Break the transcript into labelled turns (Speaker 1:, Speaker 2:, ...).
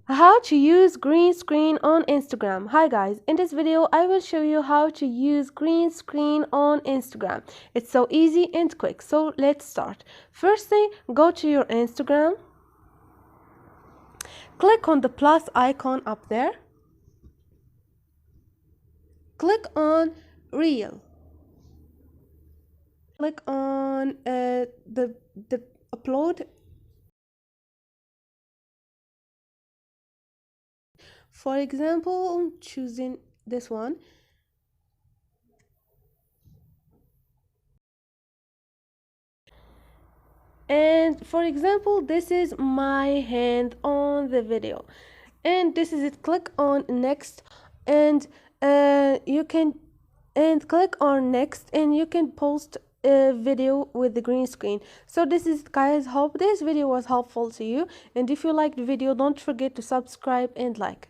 Speaker 1: How to use green screen on Instagram. Hi guys, in this video I will show you how to use green screen on Instagram. It's so easy and quick, so let's start. First thing, go to your Instagram, click on the plus icon up there, click on reel, click on the upload. For example, I'm choosing this one. And for example, this is my hand on the video, and this is it. Click on next, and you can click on next, and you can post a video with the green screen. So this is it, guys. Hope this video was helpful to you, and if you liked the video, don't forget to subscribe and like.